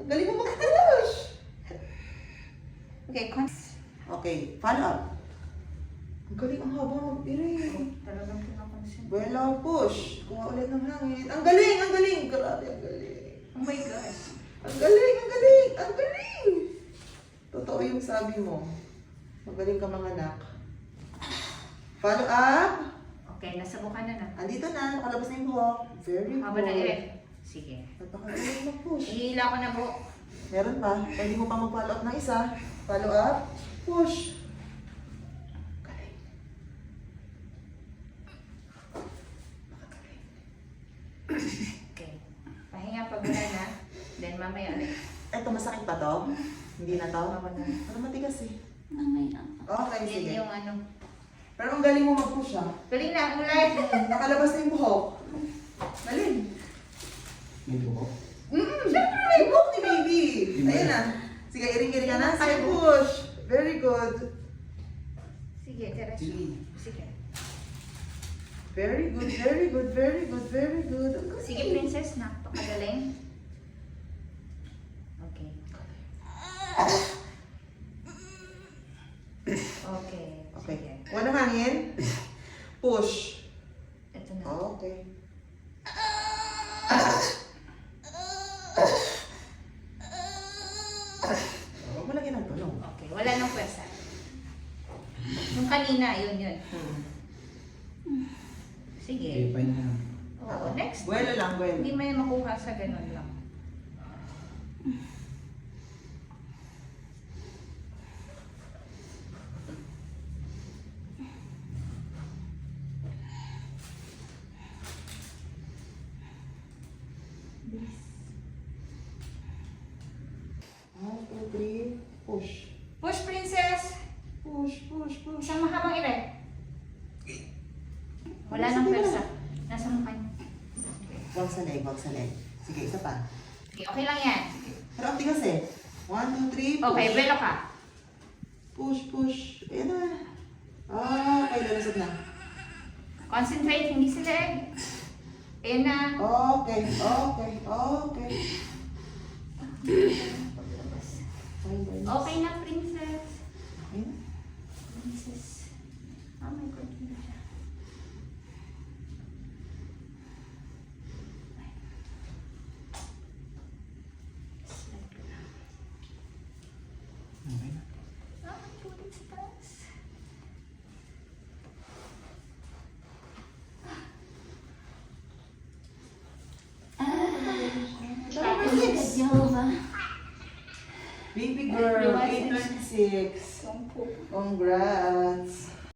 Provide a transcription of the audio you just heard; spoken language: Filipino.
Galing mo mag-push. Okay, Okay, follow up. Ang galing, ang haba mag-ire. Talagang pinapansin. Bella, push. Kuha ulit ng hangin. Ang galing, ang galing. Grabe, ang galing. Oh my gosh. Ang galing, ang galing, ang galing. Totoo yung sabi mo. Magaling ka mga anak. Follow up. Okay, nasubukan na. Andito na, nakalabas na yung buhok. Very good. Haba na Sige. Napakagaling mag-push. Ihila ko na po. Meron pa. Pwede mo pa mag-follow up ng isa. Follow up. Push. Galing. Nakagaling. Okay. Pahinga pag wala na. Then mamaya ulit. Eto, masakit pa to? Hindi na to? Ako na. Parang matigas eh. Mamaya. Okay, sige. Yan yung ano. Pero ang galing mo mag-push ha. Galing na, ulit. Nakalabas na yung buhok. Galing. May buhok. Siyempre may buhok ni baby. Ayan na. Sige, iring-iring ka na. Sige, push. Very good. Sige, teres. Sige. Sige. Very good, very good, very good, very good. Ang galing. Sige, princess na. Pakagaling. Okay. Okay. Okay. Sige. Kuha ng hangin. Push. Ito na. Okay. Huwag mo lagyan ng tulong. Okay, wala nang pwersa. Yung kanina, yun. Sige. Okay, fine na. Oo, next. Buwelo lang, buwelo. Hindi mo yan makuha sa ganun lang. One, two, three. Push. Push, princess! Push, push, push. Isang mahabang ilan? Wala nang pwersa. Nasa mukha niya. Wag sa leg, wag sa leg. Sige, isa pa. Okay, okay lang yan. Pero ang tigas eh. One, two, three, push. Okay, belo ka. Push, push. Ayan na. Ah, okay, lalasad na. Concentrate, hindi sa leg. Ayan na. Okay, okay, okay. Fine, fine. Okay na, princess. Okay na. Princess. Oh my God. Okay na. Ah, pulit sa taas. Jehovah. Baby girl, 826. Congrats.